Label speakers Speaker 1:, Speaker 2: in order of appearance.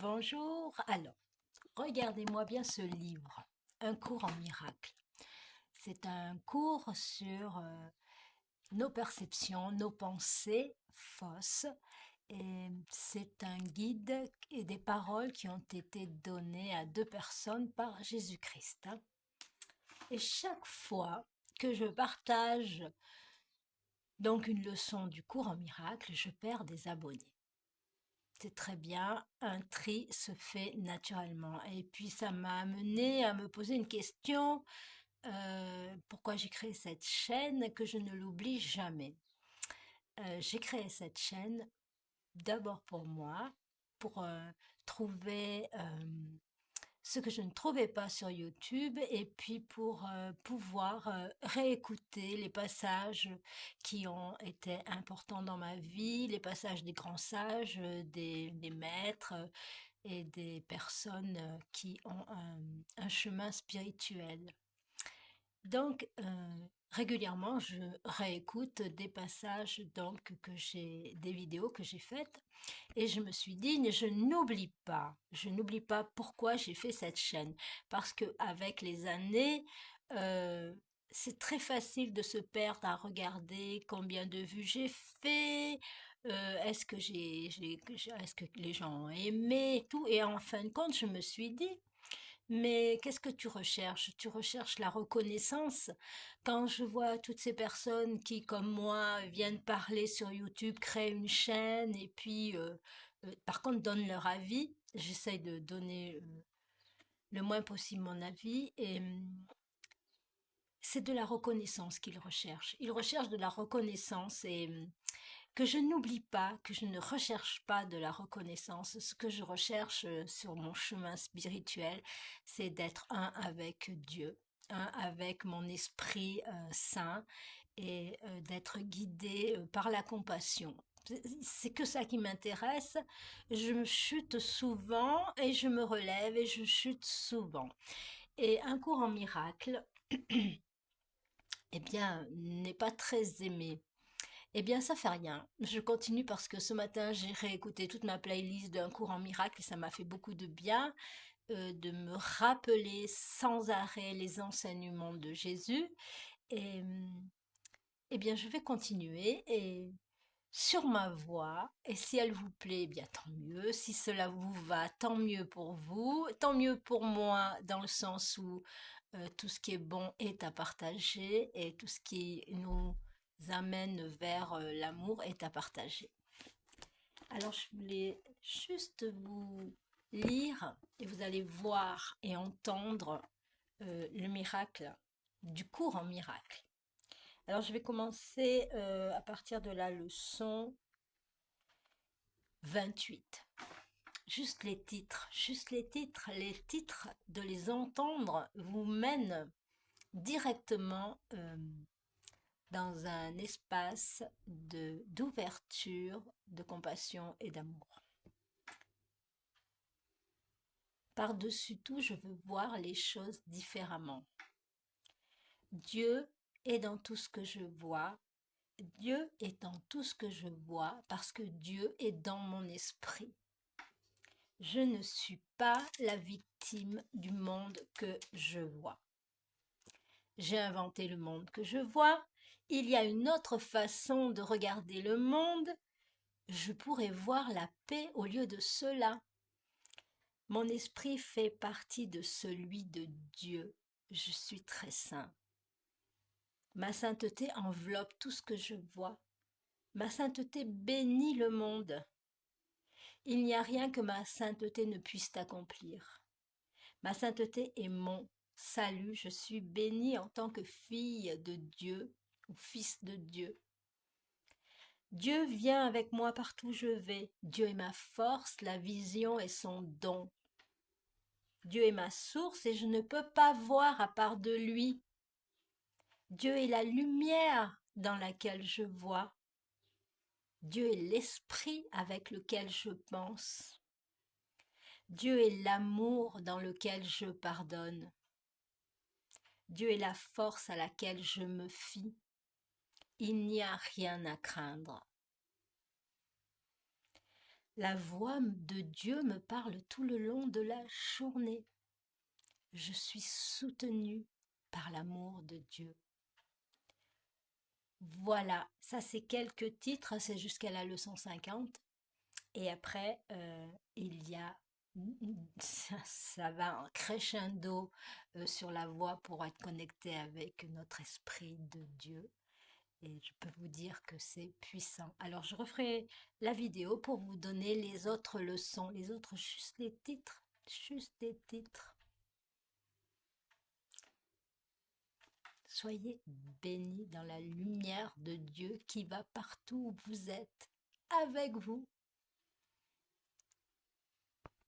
Speaker 1: Bonjour. Alors, regardez-moi bien ce livre, Un cours en miracle. C'est un cours sur nos perceptions, nos pensées fausses. Et c'est un guide et des paroles qui ont été données à deux personnes par Jésus-Christ, hein. Et chaque fois que je partage donc une leçon du cours en miracle, je perds des abonnés. C'est très bien, un tri se fait naturellement. Et puis ça m'a amené à me poser une question, pourquoi j'ai créé cette chaîne que je ne l'oublie jamais. J'ai créé cette chaîne d'abord pour moi, pour trouver ce que je ne trouvais pas sur YouTube et puis pour pouvoir réécouter les passages qui ont été importants dans ma vie, les passages des grands sages, des maîtres et des personnes qui ont un chemin spirituel. Donc, régulièrement, je réécoute des passages donc des vidéos que j'ai faites et je me suis dit, je n'oublie pas pourquoi j'ai fait cette chaîne. Parce que avec les années, euh, c'est très facile de se perdre à regarder combien de vues j'ai fait, est-ce que les gens ont aimé et tout. Et en fin de compte, je me suis dit, mais qu'est-ce que tu recherches? Tu recherches la reconnaissance. Quand je vois toutes ces personnes qui, comme moi, viennent parler sur YouTube, créent une chaîne et puis, par contre, donnent leur avis, j'essaye de donner le moins possible mon avis et c'est de la reconnaissance qu'ils recherchent. Ils recherchent de la reconnaissance et que je n'oublie pas, que je ne recherche pas de la reconnaissance. Ce que je recherche sur mon chemin spirituel, c'est d'être un avec Dieu, un avec mon esprit saint et d'être guidé par la compassion. C'est que ça qui m'intéresse. Je me chute souvent et je me relève et je chute souvent. Et un cours en miracle, eh bien, n'est pas très aimé. Eh bien, ça fait rien. Je continue parce que ce matin, j'ai réécouté toute ma playlist d'un cours en miracle et ça m'a fait beaucoup de bien de me rappeler sans arrêt les enseignements de Jésus. Et eh bien, je vais continuer et sur ma voix. Et si elle vous plaît, eh bien, tant mieux. Si cela vous va, tant mieux pour vous. Tant mieux pour moi dans le sens où tout ce qui est bon est à partager et tout ce qui nous amène vers l'amour est à partager. Alors je voulais juste vous lire et vous allez voir et entendre le miracle du cours en miracle. Alors je vais commencer à partir de la leçon 28. Les titres de les entendre vous mènent directement dans un espace d'ouverture, de compassion et d'amour. Par-dessus tout, je veux voir les choses différemment. Dieu est dans tout ce que je vois. Dieu est dans tout ce que je vois parce que Dieu est dans mon esprit. Je ne suis pas la victime du monde que je vois. J'ai inventé le monde que je vois. Il y a une autre façon de regarder le monde. Je pourrais voir la paix au lieu de cela. Mon esprit fait partie de celui de Dieu. Je suis très saint. Ma sainteté enveloppe tout ce que je vois. Ma sainteté bénit le monde. Il n'y a rien que ma sainteté ne puisse accomplir. Ma sainteté est mon salut. Je suis bénie en tant que fille de Dieu ou fils de Dieu. Dieu vient avec moi partout où je vais. Dieu est ma force, la vision est son don. Dieu est ma source et je ne peux pas voir à part de lui. Dieu est la lumière dans laquelle je vois. Dieu est l'esprit avec lequel je pense. Dieu est l'amour dans lequel je pardonne. Dieu est la force à laquelle je me fie. Il n'y a rien à craindre. La voix de Dieu me parle tout le long de la journée. Je suis soutenue par l'amour de Dieu. Voilà, ça c'est quelques titres, c'est jusqu'à la leçon 50. Et après, il y a, ça va en crescendo sur la voix pour être connecté avec notre esprit de Dieu. Et je peux vous dire que c'est puissant. Alors, je referai la vidéo pour vous donner les autres leçons, les autres, juste les titres, juste les titres. Soyez bénis dans la lumière de Dieu qui va partout où vous êtes, avec vous.